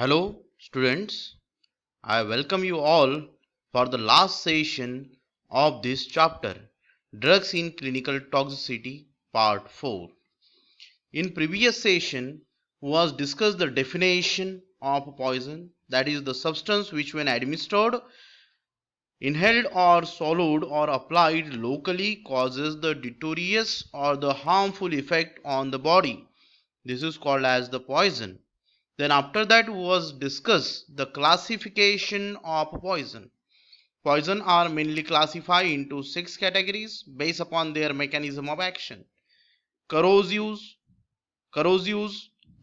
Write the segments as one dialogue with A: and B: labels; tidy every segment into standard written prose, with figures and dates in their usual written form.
A: Hello, students. I welcome you all for the last session of this chapter, Drugs in Clinical Toxicity, Part 4. In previous session was discussed the definition of poison, that is the substance which when administered, inhaled or swallowed or applied locally causes the deleterious or the harmful effect on the body. This is called as the poison. Then after that was discussed the classification of poison. Poison are mainly classified into 6 categories based upon their mechanism of action. Corrosives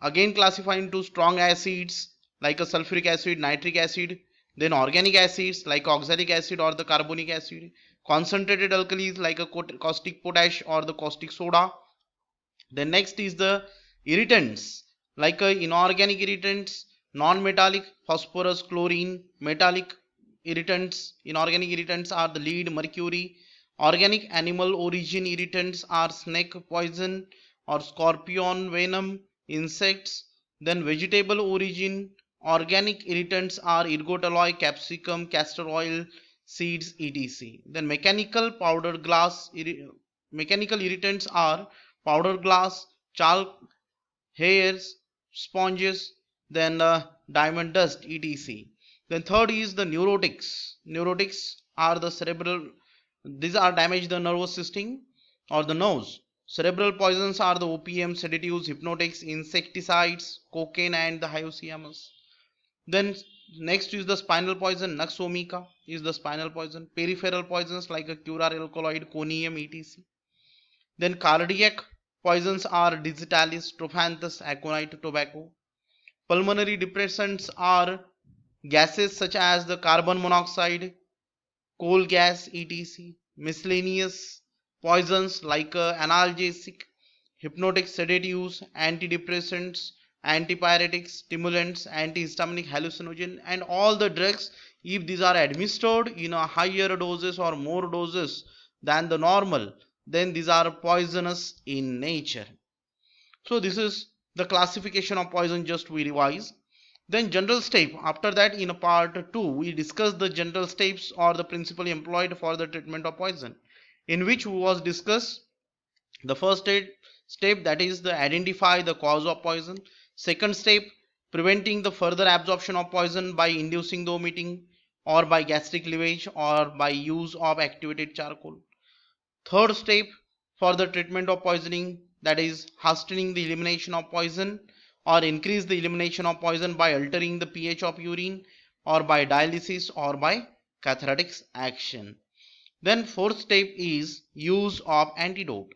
A: again classified into strong acids like a sulfuric acid, nitric acid, then organic acids like oxalic acid or the carbonic acid, concentrated alkalis like a caustic potash or the caustic soda. Then next is the irritants like inorganic irritants, non-metallic, phosphorus, chlorine, metallic irritants, inorganic irritants are the lead, mercury, organic animal origin irritants are snake poison or scorpion venom, insects, then vegetable origin, organic irritants are ergotalloy, capsicum, castor oil, seeds, etc. Then mechanical irritants are powder glass, chalk, hairs, sponges, then diamond dust, etc. Then third is the neurotics. Neurotics are the cerebral. These are damage the nervous system or the nose. Cerebral poisons are the opium, sedatives, hypnotics, insecticides, cocaine, and the hyoscyamus. Then next is the spinal poison. Nux vomica is the spinal poison. Peripheral poisons like a curare alkaloid, conium, etc. Then cardiac poisons are digitalis, trophanthus, aconite, tobacco. Pulmonary depressants are gases such as the carbon monoxide, coal gas, etc. Miscellaneous poisons like analgesic, hypnotic sedatives, antidepressants, antipyretics, stimulants, antihistaminic, hallucinogen, and all the drugs, if these are administered in a higher doses or more doses than the normal, then these are poisonous in nature. So this is the classification of poison, just we revise. Then general step, after that in part 2 we discuss the general steps or the principle employed for the treatment of poison, in which was discussed the first step, that is the identify the cause of poison. Second step, preventing the further absorption of poison by inducing the vomiting or by gastric lavage or by use of activated charcoal. Third step for the treatment of poisoning, that is hastening the elimination of poison or increase the elimination of poison by altering the pH of urine or by dialysis or by cathartic action. Then fourth step is use of antidote.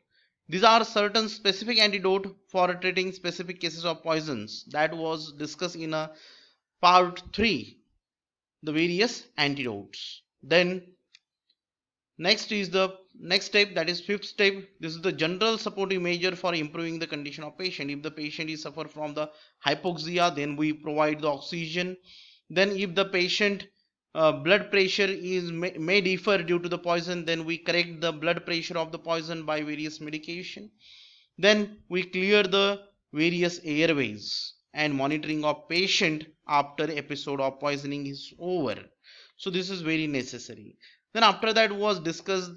A: These are certain specific antidote for treating specific cases of poisons that was discussed in a part 3, the various antidotes. Then next is the next step, that is fifth step. This is the general supportive measure for improving the condition of patient. If the patient is suffer from the hypoxia, then we provide the oxygen. Then if the patient blood pressure is may differ due to the poison, then we correct the blood pressure of the poison by various medication. Then we clear the various airways and monitoring of patient after episode of poisoning is over. So this is very necessary. Then after that was discussed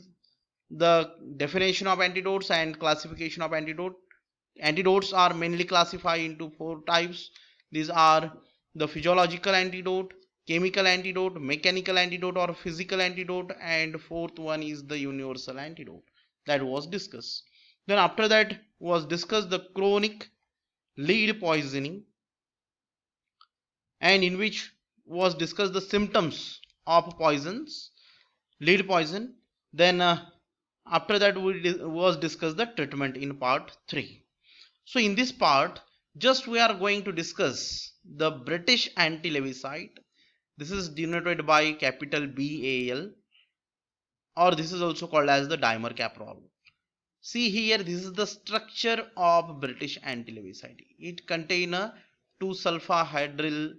A: the definition of antidotes and classification of antidote. Antidotes are mainly classified into 4 types. These are the physiological antidote, chemical antidote, mechanical antidote or physical antidote, and fourth one is the universal antidote that was discussed. Then after that was discussed the chronic lead poisoning, and in which was discussed the symptoms of poisons, lead poison. Then after that was discussed the treatment in part 3. So in this part just we are going to discuss the British anti-levisite. This is denoted by capital BAL, or this is also called as the dimercaprol. See here, this is the structure of British anti-levisite. It contains 2 sulfahydryl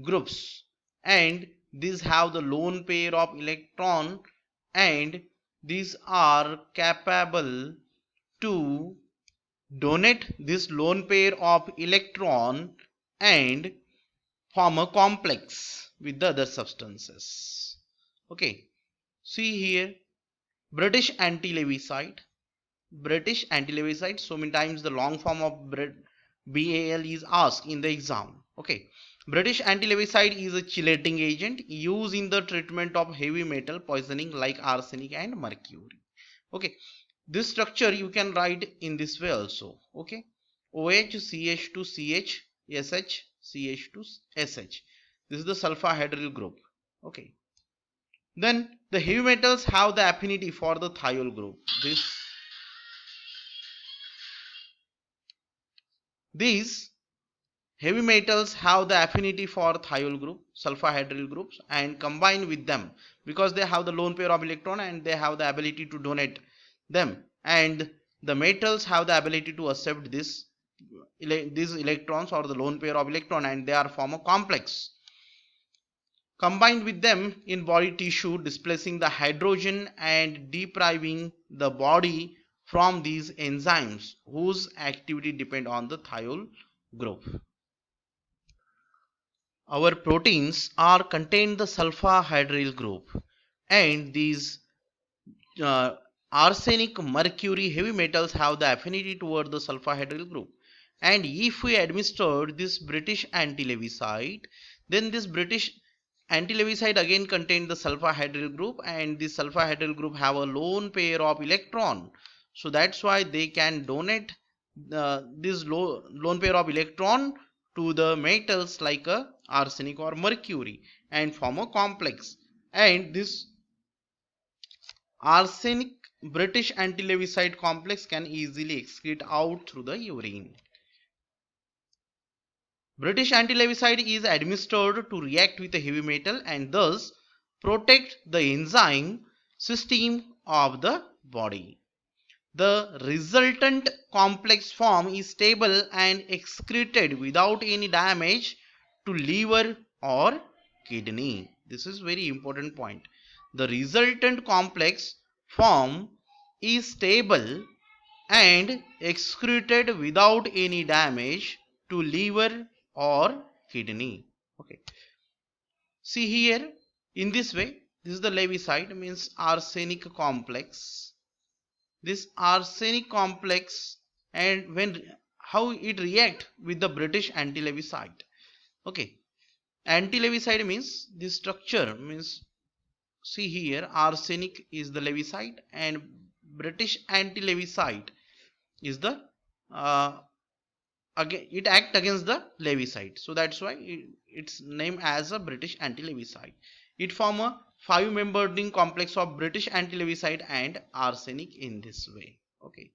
A: groups, and these have the lone pair of electron, and these are capable to donate this lone pair of electron and form a complex with the other substances. Okay, see here, British anti-Lewisite. British anti-Lewisite, so many times the long form of BAL is asked in the exam. Okay, British anti-Lewisite is a chelating agent used in the treatment of heavy metal poisoning like arsenic and mercury. Okay, this structure you can write in this way also. Okay, OH CH2 CH SH CH2 SH. This is the sulfahydryl group. Okay, then the heavy metals have the affinity for the thiol group. These heavy metals have the affinity for thiol group, sulfahydryl groups, and combine with them because they have the lone pair of electron and they have the ability to donate them, and the metals have the ability to accept these electrons or the lone pair of electron, and they are form a complex combined with them in body tissue, displacing the hydrogen and depriving the body from these enzymes whose activity depend on the thiol group. Our proteins are contain the sulfahydryl group, and these uh, arsenic, mercury, heavy metals have the affinity toward the sulfahydryl group. And if we administered this British anti-Lewisite, then this British anti-Lewisite again contain the sulfahydryl group, and this sulfahydryl group have a lone pair of electron. So that's why they can donate this lone pair of electron to the metals like arsenic or mercury and form a complex. And this arsenic British anti-Lewisite complex can easily excrete out through the urine. British anti-Lewisite is administered to react with a heavy metal and thus protect the enzyme system of the body. The resultant complex form is stable and excreted without any damage to liver or kidney. This is very important point. The resultant complex form is stable and excreted without any damage to liver or kidney. Okay. See here, in this way, this is the Lewisite, means arsenic complex. This arsenic complex, and when how it react with the British anti-Lewisite. Okay, anti-Lewisite means this structure means, see here, arsenic is the Lewisite and British anti-Lewisite is the uh, again it act against the Lewisite, so that's why it's named as a British anti-Lewisite. It form a 5-membered ring complex of British anti-Lewisite and arsenic in this way. Okay,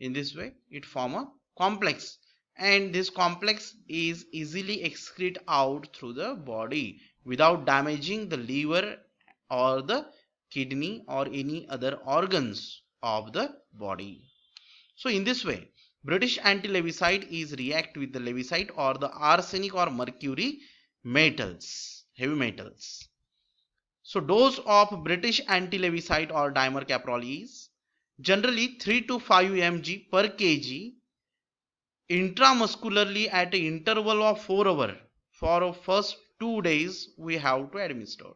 A: in this way it form a complex, and this complex is easily excrete out through the body without damaging the liver or the kidney or any other organs of the body. So in this way, British anti-Lewisite is react with the Lewisite or the arsenic or mercury metals, heavy metals. So dose of British anti-Lewisite or dimercaprol is generally 3 to 5 mg per kg intramuscularly at an interval of 4 hours. For first 2 days we have to administer.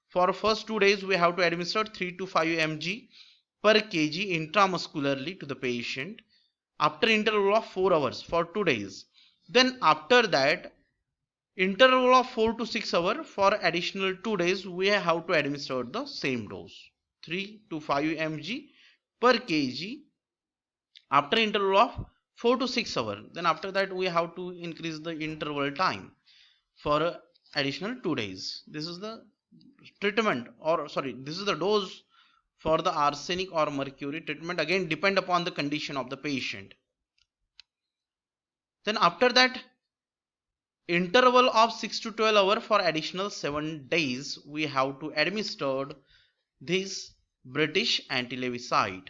A: For first 2 days we have to administer 3 to 5 mg per kg intramuscularly to the patient after interval of 4 hours for 2 days. Then after that interval of 4 to 6 hours for additional 2 days we have to administer the same dose 3 to 5 mg per kg after interval of 4 to 6 hours. Then after that we have to increase the interval time for additional 2 days. This is the treatment, or sorry, this is the dose for the arsenic or mercury treatment, again depend upon the condition of the patient. Then after that interval of 6 to 12 hours for additional 7 days we have to administer this British anti-Lewisite.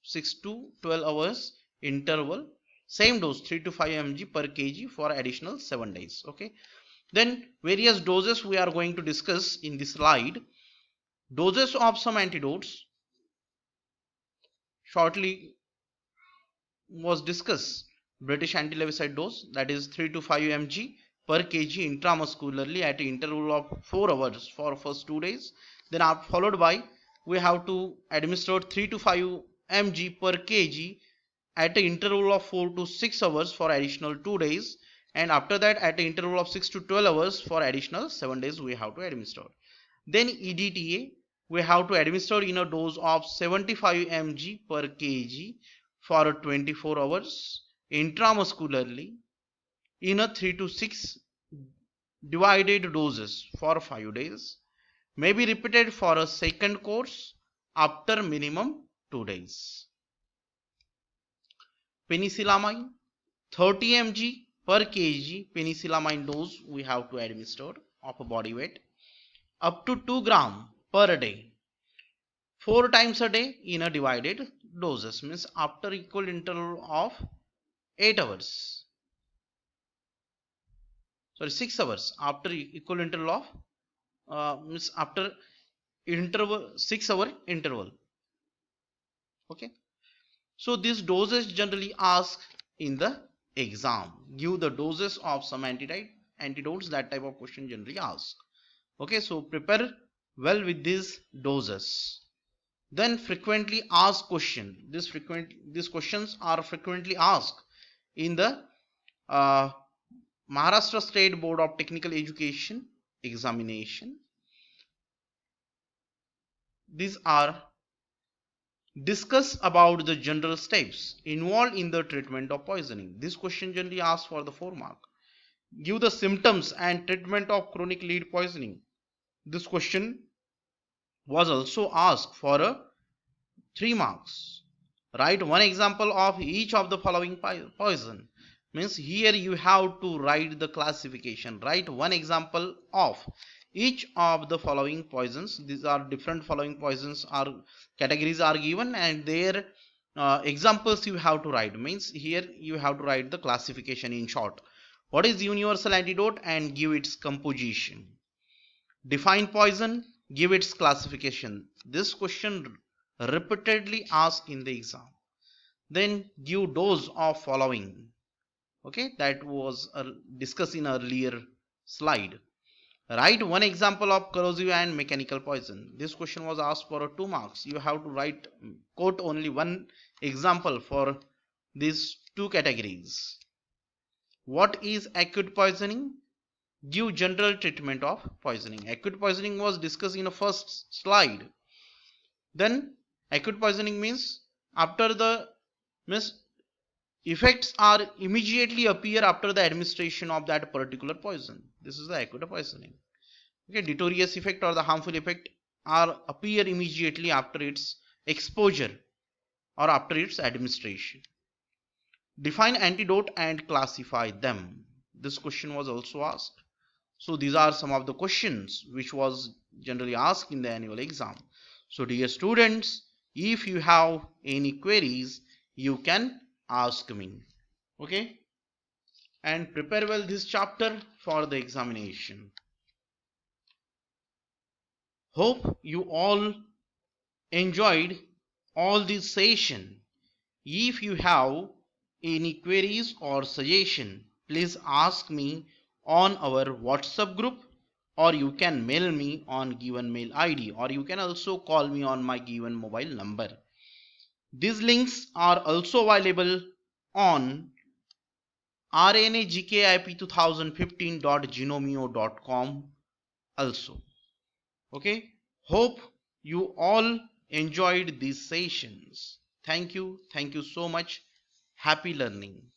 A: 6 to 12 hours interval, same dose 3 to 5 mg per kg for additional 7 days. Okay, then various doses we are going to discuss in this slide. Doses of some antidotes shortly was discussed. British anti-Lewisite dose, that is 3 to 5 mg per kg intramuscularly at an interval of 4 hours for first 2 days. Then followed by we have to administer 3 to 5 mg per kg at an interval of 4 to 6 hours for additional 2 days, and after that at an interval of 6 to 12 hours for additional 7 days we have to administer. Then EDTA we have to administer in a dose of 75 mg per kg for 24 hours intramuscularly in a 3 to 6 divided doses for 5 days, may be repeated for a second course after minimum 2 days. Penicillamine 30 mg per kg penicillamine dose we have to administer of a body weight up to 2 gram per day 4 times a day in a divided doses, means after equal interval of 8 hours, sorry 6 hours after equal interval of means after interval 6-hour interval. Okay, so these doses generally asked in the exam. Give the doses of some antidotes, that type of question generally asked. Okay, so prepare well with these doses. Then frequently asked question. These questions are frequently asked in the Maharashtra State Board of Technical Education examination. These are: discuss about the general steps involved in the treatment of poisoning. This question generally asks for the 4 mark. Give the symptoms and treatment of chronic lead poisoning. This question was also asked for a 3 marks. Write one example of each of the following poison. Means here you have to write the classification. Write one example of each of the following poisons. These are different following poisons are categories are given, and their examples you have to write. Means here you have to write the classification in short. What is universal antidote and give its composition. Define poison, give its classification. This question repeatedly asked in the exam. Then give dose of following. Okay, that was discussed in earlier slide. Write one example of corrosive and mechanical poison. This question was asked for 2 marks. You have to write, quote only one example for these 2 categories. What is acute poisoning? Give general treatment of poisoning. Acute poisoning was discussed in the first slide. Then acute poisoning means after the effects are immediately appear after the administration of that particular poison. This is the acute poisoning. Okay, deleterious effect or the harmful effect are appear immediately after its exposure or after its administration. Define antidote and classify them. This question was also asked. So these are some of the questions which was generally asked in the annual exam. So dear students, if you have any queries, you can ask me. Okay, and prepare well this chapter for the examination. Hope you all enjoyed all this session. If you have any queries or suggestion, please ask me on our WhatsApp group, or you can mail me on given mail ID, or you can also call me on my given mobile number. These links are also available on rnagkip2015.genomeo.com also. Okay, hope you all enjoyed these sessions. Thank you so much. Happy learning.